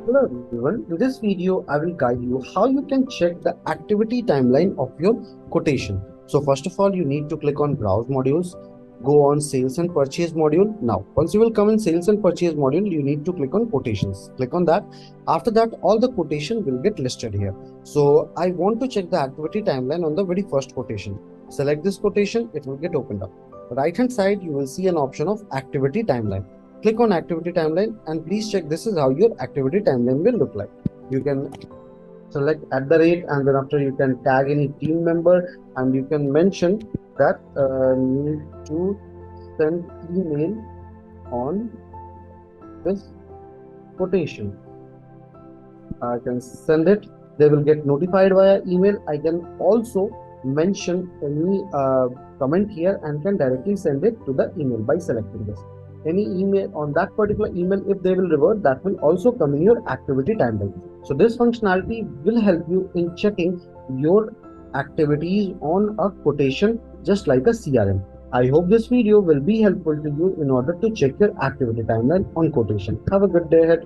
Hello everyone, in this video I will guide you how you can check the activity timeline of your quotation. So first of all you need to click on browse modules, go on sales and purchase module. Now once you will come in sales and purchase module, you need to click on quotations. Click on that. After that all the quotation will get listed here. So I want to check the activity timeline on the very first quotation. Select this quotation, it will get opened up. Right hand side you will see an option of activity timeline. Click on activity timeline and please check this is how your activity timeline will look like. You can select at the rate and then after you can tag any team member and you can mention that need to send email on this quotation. I can send it. They will get notified via email. I can also mention any comment here and can directly send it to the email by selecting this. Any email on that particular email, if they will revert, that will also come in your activity timeline. So this functionality will help you in checking your activities on a quotation just like a CRM. I hope this video will be helpful to you in order to check your activity timeline on quotation. Have a good day ahead.